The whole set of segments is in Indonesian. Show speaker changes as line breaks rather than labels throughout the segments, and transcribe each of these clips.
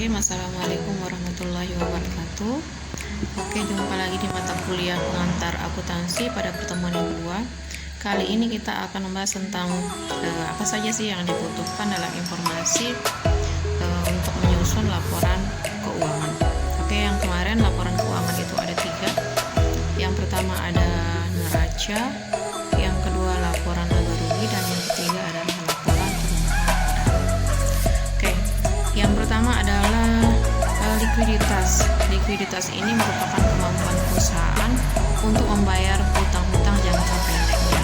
Bismillahirrahmanirrahim. Assalamualaikum warahmatullahi wabarakatuh. Oke, jumpa lagi di mata kuliah pengantar akuntansi pada pertemuan yang kedua. Kali ini kita akan membahas tentang apa saja sih yang dibutuhkan dalam informasi untuk menyusun laporan keuangan. Oke, yang kemarin laporan keuangan itu ada 3. Yang pertama ada neraca, yang kedua laporan laba rugi, dan yang ketiga adalah laporan perubahan modal. Oke, yang pertama adalah likuiditas. Likuiditas ini merupakan kemampuan perusahaan untuk membayar hutang-hutang jangka pendeknya.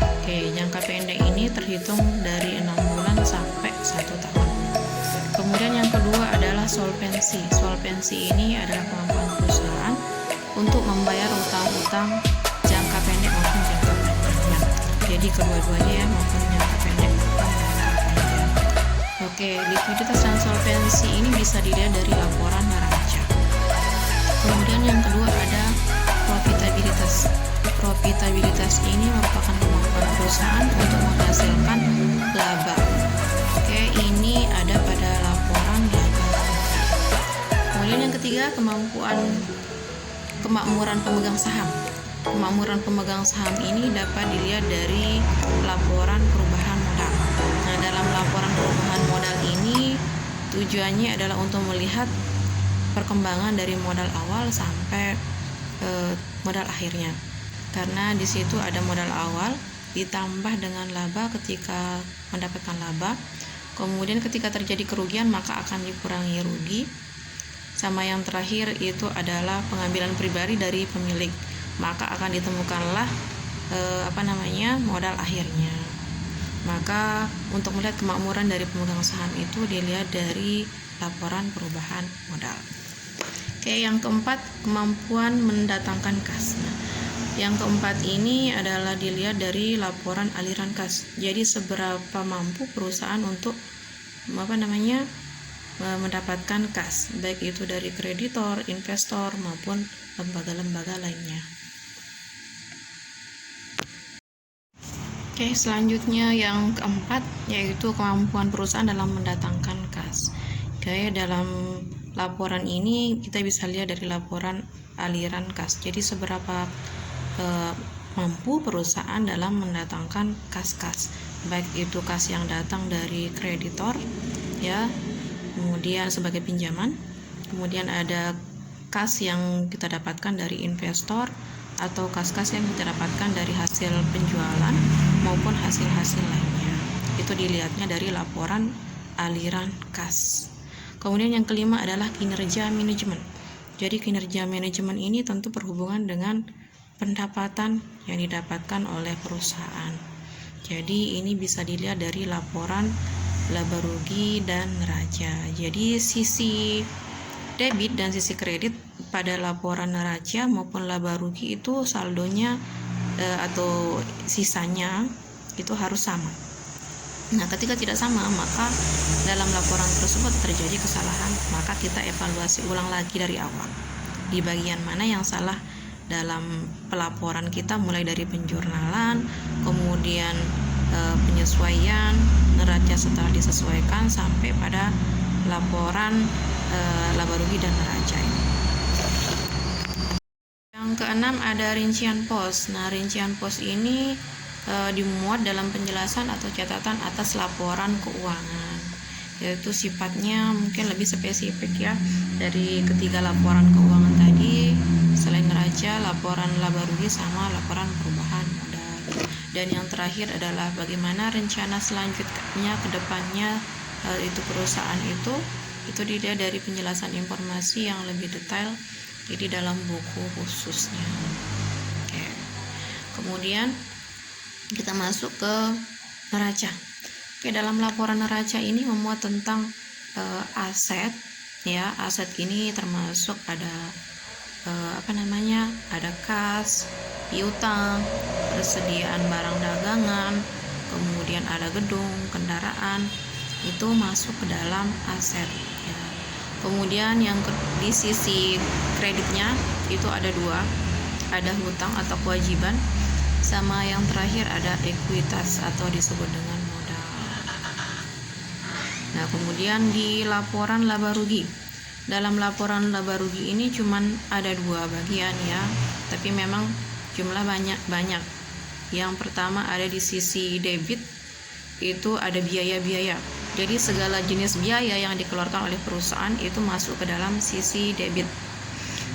Oke, jangka pendek ini terhitung dari 6 bulan sampai 1 tahun. Kemudian yang kedua adalah solvensi. Solvensi ini adalah kemampuan perusahaan untuk membayar hutang-hutang jangka pendek maupun jangka panjang. Jadi kedua-duanya ya, maupun jangka pendek maupun jangka panjang. Oke, likuiditas dan solvensi ini bisa dilihat dari laporan neraca. Kemudian yang kedua ada profitabilitas. Profitabilitas ini merupakan kemampuan perusahaan untuk menghasilkan laba. Oke, ini ada pada laporan laba. Kemudian yang ketiga, kemakmuran pemegang saham. Kemakmuran pemegang saham ini dapat dilihat dari laporan perubahan modal. Nah, dalam laporan perubahan modal ini tujuannya adalah untuk melihat perkembangan dari modal awal sampai modal akhirnya. Karena di situ ada modal awal ditambah dengan laba ketika mendapatkan laba. Kemudian ketika terjadi kerugian maka akan dikurangi rugi. Sama yang terakhir itu adalah pengambilan pribadi dari pemilik. Maka akan ditemukanlah modal akhirnya. Maka untuk melihat kemakmuran dari pemegang saham itu dilihat dari laporan perubahan modal. Oke, yang keempat, kemampuan mendatangkan kas. Nah, yang keempat ini adalah dilihat dari laporan aliran kas. Jadi seberapa mampu perusahaan untuk mendapatkan kas, baik itu dari kreditor, investor maupun lembaga-lembaga lainnya. Oke, selanjutnya yang keempat yaitu kemampuan perusahaan dalam mendatangkan kas. Oke, dalam laporan ini kita bisa lihat dari laporan aliran kas. Jadi seberapa mampu perusahaan dalam mendatangkan kas-kas, baik itu kas yang datang dari kreditor ya, kemudian sebagai pinjaman, kemudian ada kas yang kita dapatkan dari investor atau kas-kas yang kita dapatkan dari hasil penjualan maupun hasil-hasil lainnya. Itu dilihatnya dari laporan aliran kas. Kemudian yang kelima adalah kinerja manajemen. Jadi kinerja manajemen ini tentu berhubungan dengan pendapatan yang didapatkan oleh perusahaan. Jadi ini bisa dilihat dari laporan laba rugi dan neraca. Jadi sisi debit dan sisi kredit pada laporan neraca maupun laba rugi itu saldonya atau sisanya itu harus sama. Nah, ketika tidak sama maka dalam laporan tersebut terjadi kesalahan, maka kita evaluasi ulang lagi dari awal. Di bagian mana yang salah dalam pelaporan kita, mulai dari penjurnalan, kemudian penyesuaian neraca setelah disesuaikan sampai pada laporan laba rugi dan neraca ini. Yang keenam ada rincian pos. Nah, rincian pos ini dimuat dalam penjelasan atau catatan atas laporan keuangan, yaitu sifatnya mungkin lebih spesifik ya dari ketiga laporan keuangan tadi. Selain neraca, laporan laba rugi sama laporan perubahan modal. Dan yang terakhir adalah bagaimana rencana selanjutnya ke depannya itu perusahaan itu dilihat dari penjelasan informasi yang lebih detail jadi dalam buku khususnya. Oke. Kemudian kita masuk ke neraca. Oke, dalam laporan neraca ini memuat tentang aset ya. Aset ini termasuk ada ada kas, piutang, persediaan barang dagangan, kemudian ada gedung, kendaraan, itu masuk ke dalam aset ya. Kemudian yang di sisi kreditnya itu ada 2, ada hutang atau kewajiban, sama yang terakhir ada ekuitas atau disebut dengan modal. Nah, kemudian di laporan laba rugi. Dalam laporan laba rugi ini cuman ada 2 bagian ya, tapi memang jumlah banyak. Yang pertama ada di sisi debit, itu ada biaya-biaya. Jadi segala jenis biaya yang dikeluarkan oleh perusahaan itu masuk ke dalam sisi debit.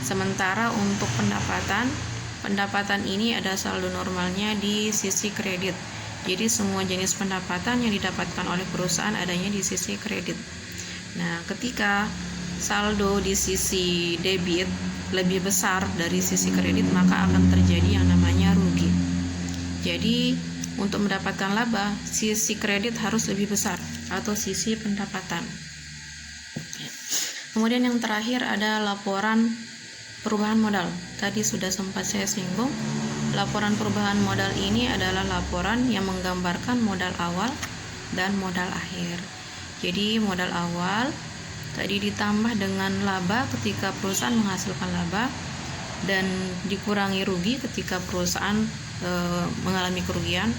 Sementara untuk pendapatan ini ada saldo normalnya di sisi kredit. Jadi semua jenis pendapatan yang didapatkan oleh perusahaan adanya di sisi kredit. Nah, ketika saldo di sisi debit lebih besar dari sisi kredit, maka akan terjadi yang namanya rugi. Jadi untuk mendapatkan laba, sisi kredit harus lebih besar atau sisi pendapatan. Kemudian yang terakhir ada laporan perubahan modal. Tadi sudah sempat saya singgung. Laporan perubahan modal ini adalah laporan yang menggambarkan modal awal dan modal akhir. Jadi modal awal tadi ditambah dengan laba ketika perusahaan menghasilkan laba, dan dikurangi rugi ketika perusahaan mengalami kerugian,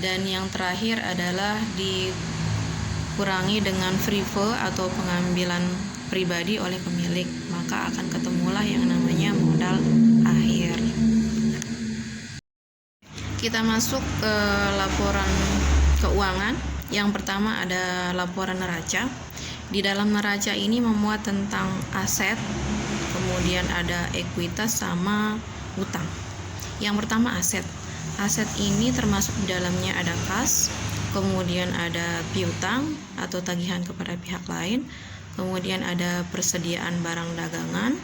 dan yang terakhir adalah dikurangi dengan free float atau pengambilan pribadi oleh pemilik, maka akan ketemulah yang namanya modal akhir. Kita masuk ke laporan keuangan. Yang pertama ada laporan neraca. Di dalam neraca ini memuat tentang aset, kemudian ada ekuitas sama utang. Yang pertama aset. Aset ini termasuk di dalamnya ada kas, kemudian ada piutang atau tagihan kepada pihak lain, kemudian ada persediaan barang dagangan,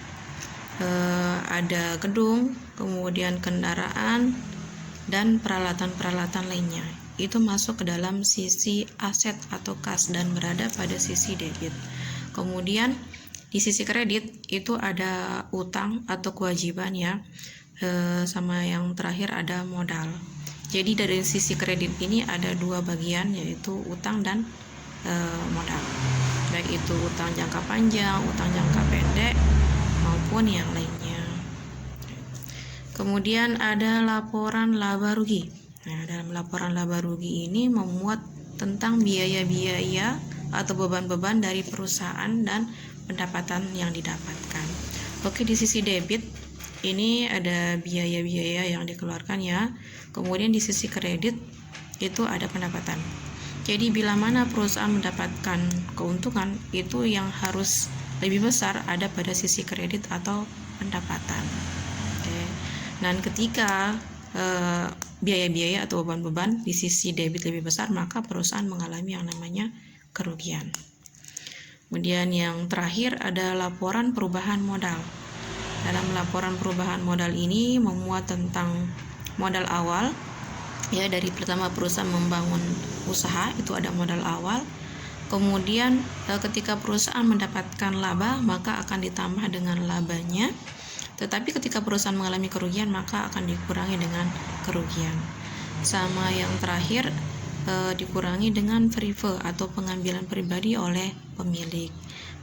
ada gedung, kemudian kendaraan, dan peralatan-peralatan lainnya. Itu masuk ke dalam sisi aset atau kas dan berada pada sisi debit. Kemudian di sisi kredit itu ada utang atau kewajiban ya, sama yang terakhir ada modal. Jadi dari sisi kredit ini ada 2 bagian, yaitu utang dan modal, baik itu utang jangka panjang, utang jangka pendek, maupun yang lainnya. Kemudian ada laporan laba rugi. Nah, dalam laporan laba rugi ini memuat tentang biaya-biaya atau beban-beban dari perusahaan dan pendapatan yang didapatkan. Oke, di sisi debit ini ada biaya-biaya yang dikeluarkan ya. Kemudian di sisi kredit itu ada pendapatan. Jadi bila mana perusahaan mendapatkan keuntungan, itu yang harus lebih besar ada pada sisi kredit atau pendapatan. Oke. Dan ketika biaya-biaya atau beban-beban di sisi debit lebih besar, maka perusahaan mengalami yang namanya kerugian. Kemudian yang terakhir ada laporan perubahan modal. Dalam laporan perubahan modal ini memuat tentang modal awal ya, dari pertama perusahaan membangun usaha itu ada modal awal. Kemudian ketika perusahaan mendapatkan laba, maka akan ditambah dengan labanya. Tetapi ketika perusahaan mengalami kerugian, maka akan dikurangi dengan kerugian. Sama yang terakhir dikurangi dengan free float atau pengambilan pribadi oleh pemilik.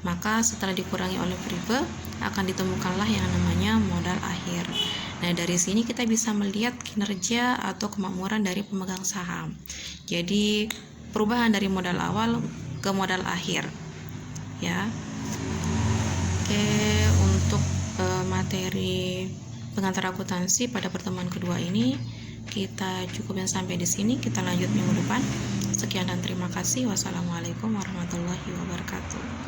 Maka setelah dikurangi oleh free float, akan ditemukanlah yang namanya modal akhir. Nah, dari sini kita bisa melihat kinerja atau kemakmuran dari pemegang saham. Jadi perubahan dari modal awal ke modal akhir ya. Oke, untuk materi pengantar akuntansi pada pertemuan kedua ini kita cukupin sampai di sini. Kita lanjut minggu depan. Sekian dan terima kasih. Wassalamualaikum warahmatullahi wabarakatuh.